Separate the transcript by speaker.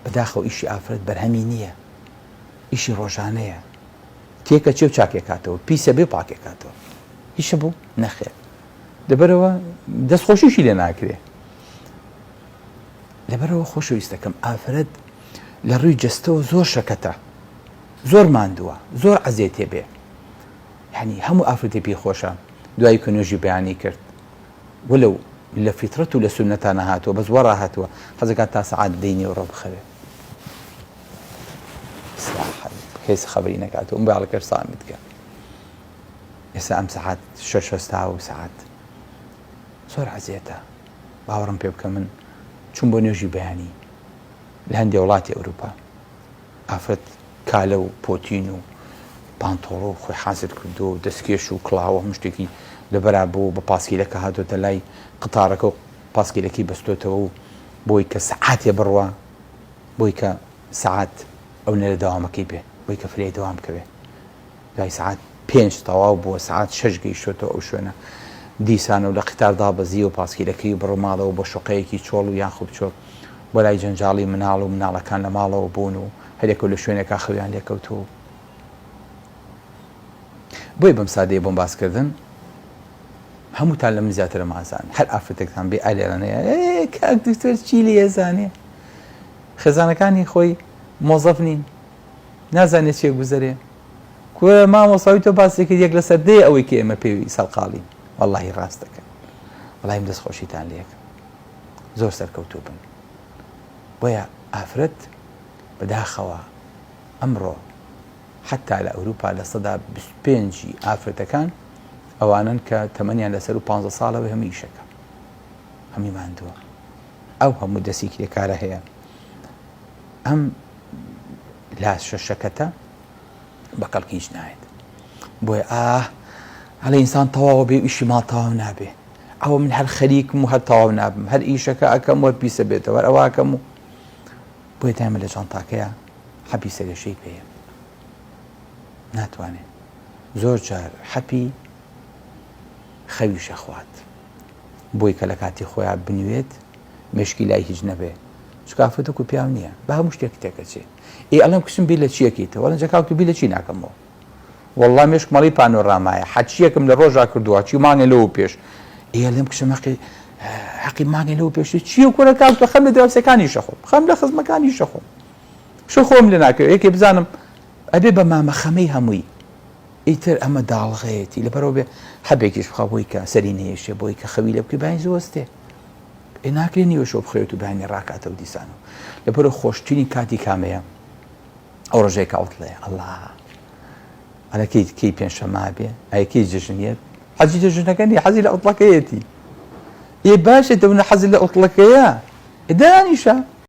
Speaker 1: بەداخەوە ئیشی ئافرەت بەرهەمی نییە، ئیشی ڕۆژانەیە، تێکە چێ و چاکێکاتەوە، پیسە بێ پاکێکاتەوە، هیچە بوو نەخێر. لەبەرەوە دەستخۆشیشی لێ ناکرێ. لەبەرەوە خۆشەویستەکەم ئافرەت لە ڕووی جەستەوە زۆر شەکەتە، زۆر ماندووە، زۆر عەزێ تێبێ. یعنی هەموو ئافرەتی پێی خۆشە دوایی کە نوێژی بەیانی کرد وەلەو لە فیترەت و لە سونەتانە هاتووە بەس وەڕا هاتووە حەزەکات تا سەعات دەینی و ڕۆ بخەوێ کەس خەبەری نەکاتەوە باڵەکەش سامیت کە ئێستا ئەم سەعات شەش هەستا و سەعات زۆر عەزێتە. باوەڕم پێ بکە من چوون بۆ نوێژی بەیانی لە هەندێک وڵاتی ئەوروپا ئافرەت کالە و پۆتین و پانتۆڵ و خۆی حازر کردو و دەستکێش و کڵاوە هەموو شتێکی لەبەرا بوو بە پاسکیلەکە هاتۆتە لای قتارەکە و پاسکیلەکەی بەستۆتەوە و بۆی کە سەعاتێ بڕوە بۆی کە سەعات ئەو نەرە داوامەکەی بێ بۆی کە فرێ دەوام بکەوێ دوای سەعات 5 تەواو بووە سەعات 6 گەیشتۆتەوە ئەو شوێنە دیسان و لە قتاردا بەزی و پاسکیلەکەی بڕماڵەوە بۆ شوقەیەکی چۆڵ و یان خوب چۆڵ بۆ لای جەنجاڵی مناڵ و مناڵەکان لە ماڵەوە بوون و هەرێکە لە شوێنێکا خەویان لێکەوتووە. بۆی بەم سادەیە بۆم باسکردن هەمووتان لە من زیاترە مازان هەر ئافرەتێکتان بێ ئالێرانەیە کاک دکتۆر چی لێ ئێزانێ خێزانەکانی خۆی مۆزەف نین نازانێت چێ گوزەرێ کوێ مامۆساوی تۆ باسێکی یەک لەسەر دێ ئەوەی کە ئێمە پێوی سەڵقاڵین وەڵڵاهی ڕاست دەکەن وەڵاهیم دەستخۆشیتان لێکە زۆر سەرکەوتوو بن. بۆیە ئافرەت بەداخەوە ئەمڕۆ حتا لە ئەوروپا لە سەدا 25 ئافرەتەکان ئەوانن کە تەمەنیان لەسەر و 15 ساڵەوە هەموو ئیشەکە هەمی ماندووە ئەو هەموو دەستی کرێکارە هەیە. ئەم لا شەشەکەتە بەقەڵکی هیچ نایێت. بۆیە هەڵە ئینسان تەواوە بێ ئیشی ماڵ تەواو نابێ ئەوە من هەر خەریکم و هەر تەواو نابم هەر ئیشەکە ئەکەم وەر پیسە بێتەوە ئەوە ئەکەم و بۆیە دایمە لە جانتاکەیە حەپی سەرێشەی پێیە ناتوانێت زۆر جار حەپی خەویشە خوات بۆی کە لە کاتی خۆیان بنوێت مشکی لای هیچ نەبێ چکافەتە و پیاو نییە بە هەموو شتێک تێکەچێت ئەڵم کشم بیر لە چیەکەیتەوە وەڵەنجە کاوتو بیر لە چی ناکەمەوە وەڵڵا مێشک مەڵی پانۆڕامایە حەچیەکەم لە ڕۆژا کردووە چی مانگێ لەوە پێش لێم کشم حەقی مانگێ لەوە پێش چیە کۆرە کاوتە خەم لە دراوسەکانی شەخۆم خەم لە خزمەکانی شەخۆم شو خۆم لێ ناکەوێت یەکێ بزانم ئەبێ بە مامەخەمەی هەمووی ئیتر ئەمە داڵغەیەتی لەبەرەوە بێ هەبێکیش بخوا بۆی کە سەری نێشێ بۆی کە خەوی لە بکە باین زۆستێ ناکرێ نیوە شۆ بخوێت و بانی ڕاکاتەوە دیسانەوە لەبەرە خۆشترینی کاتی کامەیە ئەو ڕۆژەی کاوتڵێ ئەڵڵا ئەلەکەی کەی پێنجشەممە بێ ئەیەکەی جژنیت حەزی جژنەکەنی حەزی لە ئوتڵەکەیەتی باشێت دەبنە حەزی لە ئوتڵەکەیە دانیشە